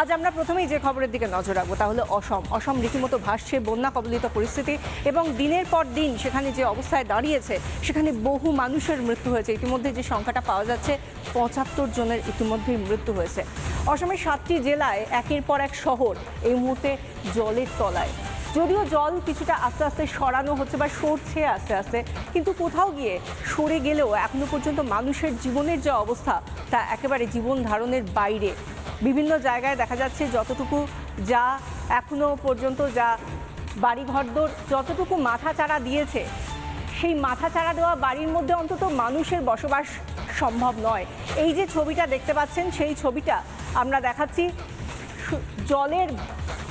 আজ আমরা প্রথমেই যে খবরের দিকে নজর রাখবো তা হলো অসম রীতিমতো ভাসছে বন্যা কবলিত পরিস্থিতি এবং দিনের পর দিন সেখানে যে অবস্থায় দাঁড়িয়েছে সেখানে বহু মানুষের মৃত্যু হয়েছে। ইতিমধ্যে যে সংখ্যাটা পাওয়া যাচ্ছে ৭৫ জনের ইতিমধ্যেই মৃত্যু হয়েছে। অসমের ৭টি জেলায় একের পর এক শহর এই মুহূর্তে জলের তলায়। যদিও জল কিছুটা আস্তে আস্তে সরানো হচ্ছে বা সরছে আস্তে আস্তে, কিন্তু কোথাও গিয়ে সরে গেলেও এখনো পর্যন্ত মানুষের জীবনের যে অবস্থা তা একেবারে জীবন ধারণের বাইরে। বিভিন্ন জায়গায় দেখা যাচ্ছে যতটুকু যা এখনো পর্যন্ত যা বাড়িঘরদোর যতটুকু মাথাচাড়া দিয়েছে সেই মাথাচাড়া দেওয়া বাড়ির মধ্যে অন্তত মানুষের বসবাস সম্ভব নয়। এই যে ছবিটা দেখতে পাচ্ছেন সেই ছবিটা আমরা দেখাচ্ছি জলের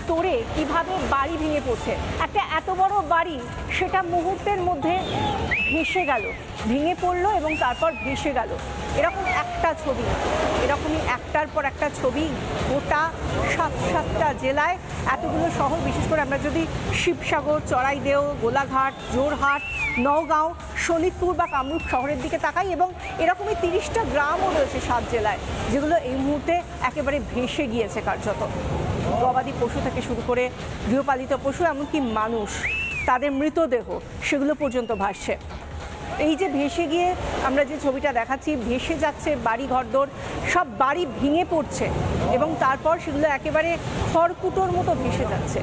তোড়ে কিভাবে বাড়ি ভেঙে পড়ছে। একটা এত বড় বাড়ি সেটা মুহূর্তের মধ্যে ভেসে গেল, ভেঙে পড়লো এবং তারপর ভেসে গেল। এরকম একটা ছবি, এরকমই একটার পর একটা ছবি গোটা ৭টা জেলায়, এতগুলো শহর, বিশেষ করে আমরা যদি শিবসাগর, চড়াইদেও, গোলাঘাট, জোরহাট, নওগাঁও, শোনিতপুর বা কামরূপ শহরের দিকে তাকাই এবং এরকমই ৩০টা গ্রামও রয়েছে ৭ জেলায় যেগুলো এই মুহূর্তে একেবারে ভেসে গিয়েছে কার্যত। গবাদি পশু থেকে শুরু করে গৃহপালিত পশু এমনকি মানুষ, তাদের মৃতদেহ সেগুলো পর্যন্ত ভাসছে। এই যে ভেসে গিয়ে আমরা যে ছবিটা দেখাচ্ছি, ভেসে যাচ্ছে বাড়ি ঘরদোর, সব বাড়ি ভেঙে পড়ছে এবং তারপর সেগুলো একেবারে খড়কুটোর মতো ভেসে যাচ্ছে।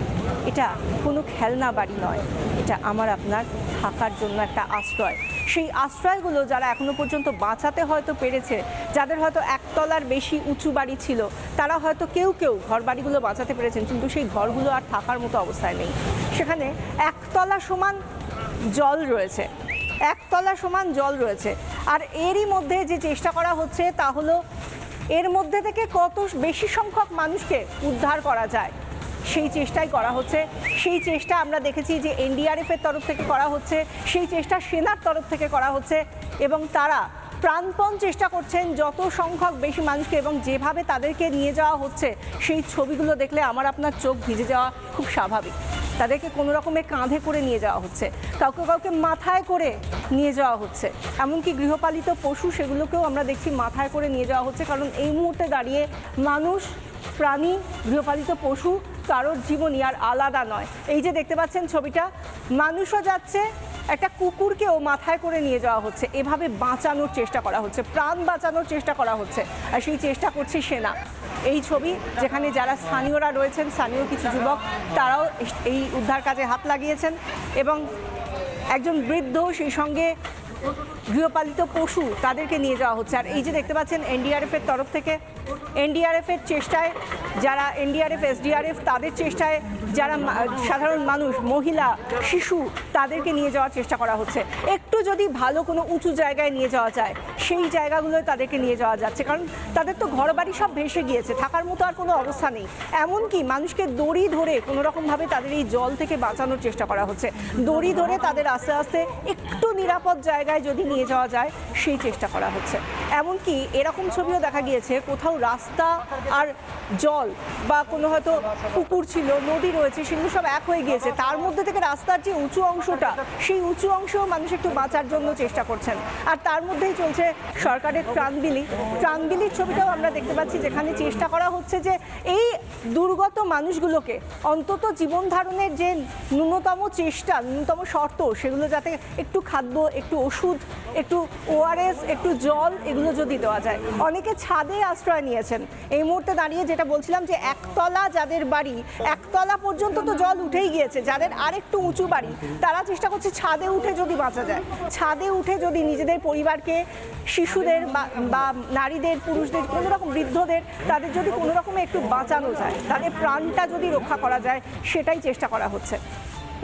এটা কোনো খেলনা বাড়ি নয়, এটা আমার আপনার থাকার জন্য একটা আশ্রয়। সেই আশ্রয়গুলো যারা এখনো পর্যন্ত বাঁচাতে হয়তো পেরেছে, যাদের হয়তো একতলার বেশি উঁচু বাড়ি ছিল, তারা হয়তো কেউ ঘর বাড়িগুলো বাঁচাতে পেরেছেন, কিন্তু সেই ঘরগুলো আর থাকার মতো অবস্থায় নেই। সেখানে একতলা সমান জল রয়েছে, একতলা সমান জল রয়েছে। আর এরই মধ্যে যে চেষ্টা করা হচ্ছে তা হলো এর মধ্যে থেকে কত বেশি সংখ্যক মানুষকে উদ্ধার করা যায় সেই চেষ্টাই করা হচ্ছে। সেই চেষ্টা আমরা দেখেছি যে এনডিআরএফের তরফ থেকে করা হচ্ছে, সেই চেষ্টা সেনার তরফ থেকে করা হচ্ছে এবং তারা প্রাণপণ চেষ্টা করছেন যত সংখ্যক বেশি মানুষকে, এবং যেভাবে তাদেরকে নিয়ে যাওয়া হচ্ছে সেই ছবিগুলো দেখলে আমার আপনার চোখ ভিজে যাওয়া খুব স্বাভাবিক। তাদেরকে কোনো রকমে কাঁধে করে নিয়ে যাওয়া হচ্ছে, কাউকে মাথায় করে নিয়ে যাওয়া হচ্ছে, এমনকি গৃহপালিত পশু সেগুলোকেও আমরা দেখছি মাথায় করে নিয়ে যাওয়া হচ্ছে। কারণ এই মুহূর্তে দাঁড়িয়ে মানুষ, প্রাণী, গৃহপালিত পশু কারোর জীবনই আর আলাদা নয়। এই যে দেখতে পাচ্ছেন ছবিটা, মানুষও যাচ্ছে, একটা কুকুরকেও মাথায় করে নিয়ে যাওয়া হচ্ছে। এভাবে বাঁচানোর চেষ্টা করা হচ্ছে, প্রাণ বাঁচানোর চেষ্টা করা হচ্ছে, আর সেই চেষ্টা করছে সেনা। এই ছবি যেখানে যারা স্থানীয়রা রয়েছেন, স্থানীয় কিছু যুবক, তারাও এই উদ্ধার কাজে হাত লাগিয়েছেন এবং একজন বৃদ্ধ, সেই সঙ্গে গৃহপালিত পশু, তাদেরকে নিয়ে যাওয়া হচ্ছে। আর এই যে দেখতে পাচ্ছেন এনডিআরএফের তরফ থেকে, এনডিআরএফের চেষ্টায় যারা এনডিআরএফ, এসডিআরএফ, তাদের চেষ্টায় যারা সাধারণ মানুষ, মহিলা, শিশু, তাদেরকে নিয়ে যাওয়ার চেষ্টা করা হচ্ছে। একটু যদি ভালো কোনো উঁচু জায়গায় নিয়ে যাওয়া যায় সেই জায়গাগুলোয় তাদেরকে নিয়ে যাওয়া যাচ্ছে, কারণ তাদের তো ঘরবাড়ি সব ভেসে গিয়েছে, থাকার মতো আর কোনো অবস্থা নেই। এমনকি মানুষকে দড়ি ধরে কোনো রকমভাবে তাদের এই জল থেকে বাঁচানোর চেষ্টা করা হচ্ছে। দড়ি ধরে তাদের আস্তে আস্তে একটু নিরাপদ জায়গায় যদি নিয়ে যাওয়া যায় সেই চেষ্টা করা হচ্ছে। এমনকি এরকম ছবিও দেখা গিয়েছে কোথাও রাস্তা আর জল বা কোনো হয়তো পুকুর ছিল, নদী রয়েছে, সেগুলো সব এক হয়ে গিয়েছে। তার মধ্যে থেকে রাস্তার যে উঁচু অংশটা, সেই উঁচু অংশেও মানুষ একটু বাঁচার জন্য চেষ্টা করছেন। আর তার মধ্যেই চলছে সরকারের ত্রাণবিলির ছবিটাও আমরা দেখতে পাচ্ছি, যেখানে চেষ্টা করা হচ্ছে যে এই দুর্গত মানুষগুলোকে অন্তত জীবন ধারণের যে ন্যূনতম চেষ্টা, ন্যূনতম শর্ত, সেগুলো যাতে একটু খাদ্য, একটু ওষুধ, একটু ওআরএস, একটু জল, এগুলো যদি দেওয়া যায়। অনেকে ছাদে আশ্রয় নিয়েছেন। এই মুহূর্তে দাঁড়িয়ে যেটা বলছিলাম যে একতলা যাদের বাড়ি, একতলা পর্যন্ত তো জল উঠেই গিয়েছে, যাদের আরেকটু উঁচু বাড়ি তারা চেষ্টা করছে ছাদে উঠে যদি বাঁচা যায়, ছাদে উঠে যদি নিজেদের পরিবারকে, শিশুদের বা নারীদের, পুরুষদের, কোনো রকম বৃদ্ধদের, তাদের যদি কোনো রকমে একটু বাঁচানো যায়, তাদের প্রাণটা যদি রক্ষা করা যায়, সেটাই চেষ্টা করা হচ্ছে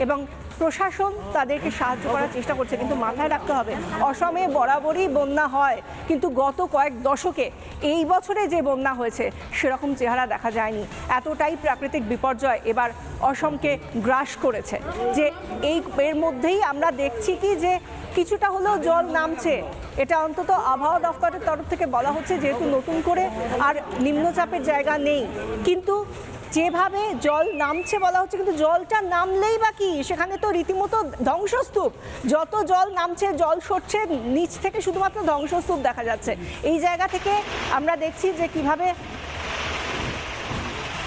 এবং প্রশাসন তাদেরকে সাহায্য করার চেষ্টা করছে। কিন্তু মাথায় রাখতে হবে, অসমে বরাবরই বন্যা হয়, কিন্তু গত কয়েক দশকে এই বছরে যে বন্যা হয়েছে সেরকম চেহারা দেখা যায়নি। এতটাই প্রাকৃতিক বিপর্যয় এবার অসমকে গ্রাস করেছে যে এর মধ্যেই আমরা দেখছি কি যে কিছুটা হলেও জল নামছে। এটা অন্তত আবহাওয়া দফতরের তরফ থেকে বলা হচ্ছে, যেহেতু নতুন করে আর নিম্নচাপের জায়গা নেই, কিন্তু যেভাবে জল নামছে বলা হচ্ছে, কিন্তু জলটা নামলেই বা কি, সেখানে তো রীতিমতো ধ্বংসস্তূপ। যত জল নামছে, জল সরছে, নিচ থেকে শুধুমাত্র ধ্বংসস্তূপ দেখা যাচ্ছে। এই জায়গা থেকে আমরা দেখছি যে কিভাবে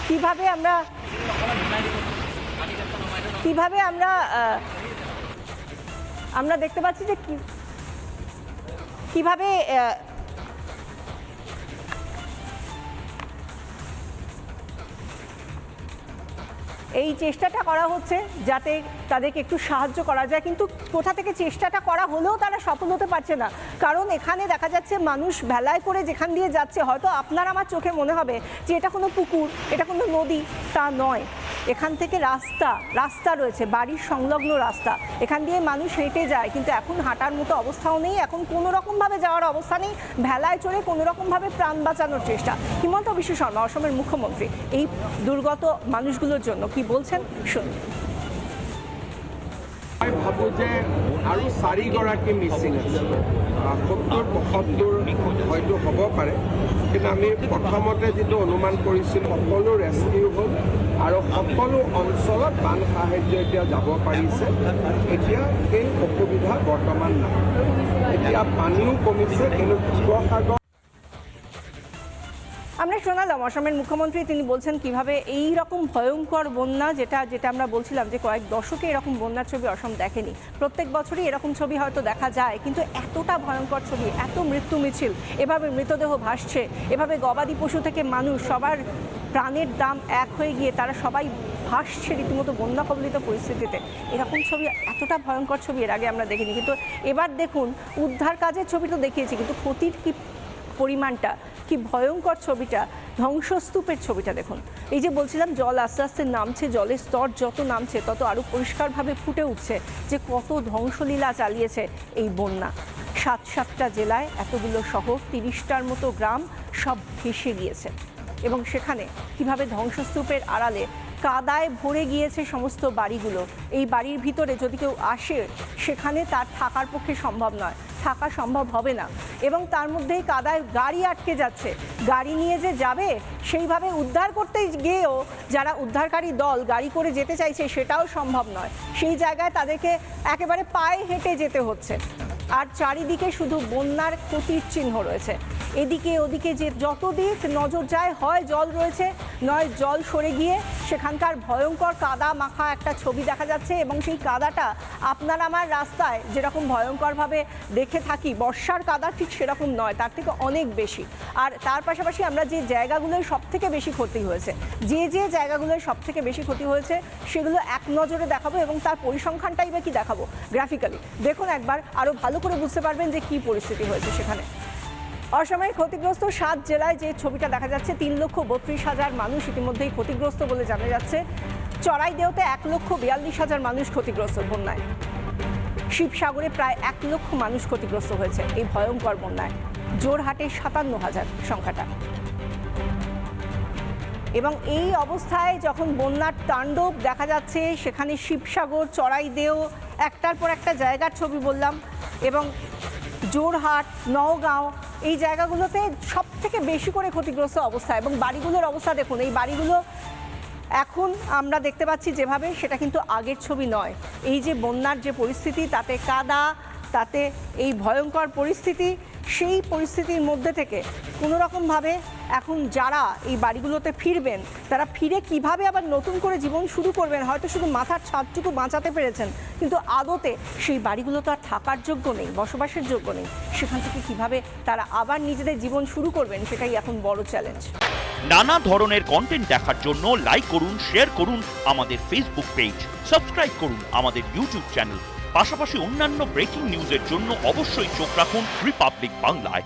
কিভাবে আমরা আমরা দেখতে পাচ্ছি যে কিভাবে এই চেষ্টাটা করা হচ্ছে যাতে তাদেরকে একটু সাহায্য করা যায়, কিন্তু কোথা থেকে চেষ্টাটা করা হলেও তারা সফল হতে পারছে না। কারণ এখানে দেখা যাচ্ছে মানুষ ভেলায় করে যেখান দিয়ে যাচ্ছে, হয়তো আপনার আমার চোখে মনে হবে যে এটা কোনো পুকুর, এটা কোনো নদী, তা নয়। এখান থেকে রাস্তা রয়েছে, বাড়ির সংলগ্ন রাস্তা, এখান দিয়ে মানুষ হেঁটে যায়, কিন্তু এখন হাঁটার মতো অবস্থাও নেই, এখন কোনো রকমভাবে যাওয়ার অবস্থা নেই, ভেলায় চড়ে কোনো রকমভাবে প্রাণ বাঁচানোর চেষ্টা। হিমন্ত বিশ্ব শর্মা, অসমের মুখ্যমন্ত্রী, এই দুর্গত মানুষগুলোর জন্য কি বলছেন শুনুন। মই ভাবো যে আৰু 4গৰাকী মিচিং আছে, 70-75 হয়তো হ'ব পাৰে, কিন্তু আমি প্ৰথমতে যিটো অনুমান কৰিছিলোঁ সকলো ৰেস্কিউ হ'ল আৰু সকলো অঞ্চলত বান সাহায্য এতিয়া যাব পাৰিছে। এতিয়া সেই অসুবিধা বৰ্তমান নাই, এতিয়া পানীও কমিছে, কিন্তু শিৱসাগৰ আমরা শোনালাম অসমের মুখ্যমন্ত্রী, তিনি বলছেন কিভাবে এই রকম ভয়ঙ্কর বন্যা, যেটা আমরা বলছিলাম যে কয়েক দশকে এরকম বন্যার ছবি অসম দেখেনি। প্রত্যেক বছরই এরকম ছবি হয়তো দেখা যায়, কিন্তু এতটা ভয়ঙ্কর ছবি, এত মৃত্যু মিছিল, এভাবে মৃতদেহ ভাসছে, এভাবে গবাদি পশু থেকে মানুষ, সবার প্রাণের দাম এক হয়ে গিয়ে তারা সবাই ভাসছে রীতিমতো বন্যা কবলিত পরিস্থিতিতে, এরকম ছবি, এতটা ভয়ঙ্কর ছবি এর আগে আমরা দেখিনি। কিন্তু এবার দেখুন, উদ্ধার কাজের ছবি তো দেখিয়েছি, কিন্তু ক্ষতির কি পরিমাণটা, কি ভয়ঙ্কর ছবিটা, ধ্বংসস্তূপের ছবিটা দেখুন। এই যে বলছিলাম জল আস্তে আস্তে নামছে, জলের স্তর যত নামছে তত আরও পরিষ্কারভাবে ফুটে উঠছে যে কত ধ্বংসলীলা চালিয়েছে এই বন্যা। 7টা জেলায় এতগুলো শহর, 30টার মতো গ্রাম সব ভেসে গিয়েছে, এবং সেখানে কিভাবে ধ্বংসস্তূপের আড়ালে কাদায় ভরে গিয়েছে সমস্ত বাড়িগুলো। এই বাড়ির ভিতরে যদি কেউ আসে, সেখানে তার থাকার পক্ষে সম্ভব নয়, থাকা সম্ভব হবে না, এবং তার মধ্যেই কাদায় গাড়ি আটকে যাচ্ছে। গাড়ি নিয়ে যে যাবে, সেইভাবে উদ্ধার করতে গিয়েও যারা উদ্ধারকারী দল গাড়ি করে যেতে চাইছে, সেটাও সম্ভব নয়। সেই জায়গায় তাদেরকে একেবারে পায়ে হেঁটে যেতে হচ্ছে। আর চারিদিকে শুধু বন্যার ক্ষতির চিহ্ন রয়েছে, এদিকে ওদিকে যে যত দিক নজর যায়, হয় জল রয়েছে, নয় জল সরে গিয়ে সেখানকার ভয়ঙ্কর কাদা মাখা একটা ছবি দেখা যাচ্ছে। এবং সেই কাদাটা আপনার আমার রাস্তায় যেরকম ভয়ঙ্করভাবে দেখে থাকি, বর্ষার কাদা ঠিক সেরকম নয়, তার থেকে অনেক বেশি। আর তার পাশাপাশি আমরা যে জায়গাগুলোয় সব থেকে বেশি ক্ষতি হয়েছে, যে জায়গাগুলোয় সব থেকে বেশি ক্ষতি হয়েছে, সেগুলো এক নজরে দেখাবো, এবং তার পরিসংখ্যানটাই বা কি দেখাবো গ্রাফিক্যালি। দেখুন একবার, আরও ভালো করে বুঝতে পারবেন যে কী পরিস্থিতি হয়েছে সেখানে। অসমের ক্ষতিগ্রস্ত 7 জেলায় যে ছবিটা দেখা যাচ্ছে, 3,32,000 মানুষ ইতিমধ্যেই ক্ষতিগ্রস্ত বলে জানা যাচ্ছে। চড়াইদেওতে 1,42,000 মানুষ ক্ষতিগ্রস্ত বন্যায়। শিবসাগরে প্রায় 1 লক্ষ মানুষ ক্ষতিগ্রস্ত হয়েছে এই ভয়ঙ্কর বন্যায়। জোরহাটে 57,000 সংখ্যাটা। এবং এই অবস্থায় যখন বন্যার তাণ্ডব দেখা যাচ্ছে, সেখানে শিবসাগর, চড়াইদেও, একটার পর একটা জায়গার ছবি বললাম, এবং জোরহাট, নওগাঁও, এই জায়গাগুলোতে সব থেকে বেশি করে ক্ষতিগ্রস্ত অবস্থা। এবং বাড়িগুলোর অবস্থা দেখুন, এই বাড়িগুলো এখন আমরা দেখতে পাচ্ছি যেভাবে, সেটা কিন্তু আগের ছবি নয়। এই যে বন্যার যে পরিস্থিতি, তাতে কাদা, তাতে এই ভয়ঙ্কর পরিস্থিতি, সেই পরিস্থিতির মধ্যে থেকে কোনো রকমভাবে এখন যারা এই বাড়িগুলোতে ফিরবেন, তারা ফিরে কিভাবে আবার নতুন করে জীবন শুরু করবেন, হয়তো শুধু মাথার ছাদটুকু বাঁচাতে পেরেছেন, কিন্তু আদতে সেই বাড়িগুলো তো আর থাকার যোগ্য নেই, বসবাসের যোগ্য নেই। সেখান থেকে কিভাবে তারা আবার নিজেদের জীবন শুরু করবেন, সেটাই এখন বড় চ্যালেঞ্জ। নানা ধরনের কন্টেন্ট দেখার জন্য লাইক করুন, শেয়ার করুন আমাদের ফেসবুক পেজ, সাবস্ক্রাইব করুন আমাদের ইউটিউব চ্যানেল। পাশাপাশি অন্যান্য ব্রেকিং নিউজের জন্য অবশ্যই চোখ রাখুন রিপাবলিক বাংলায়।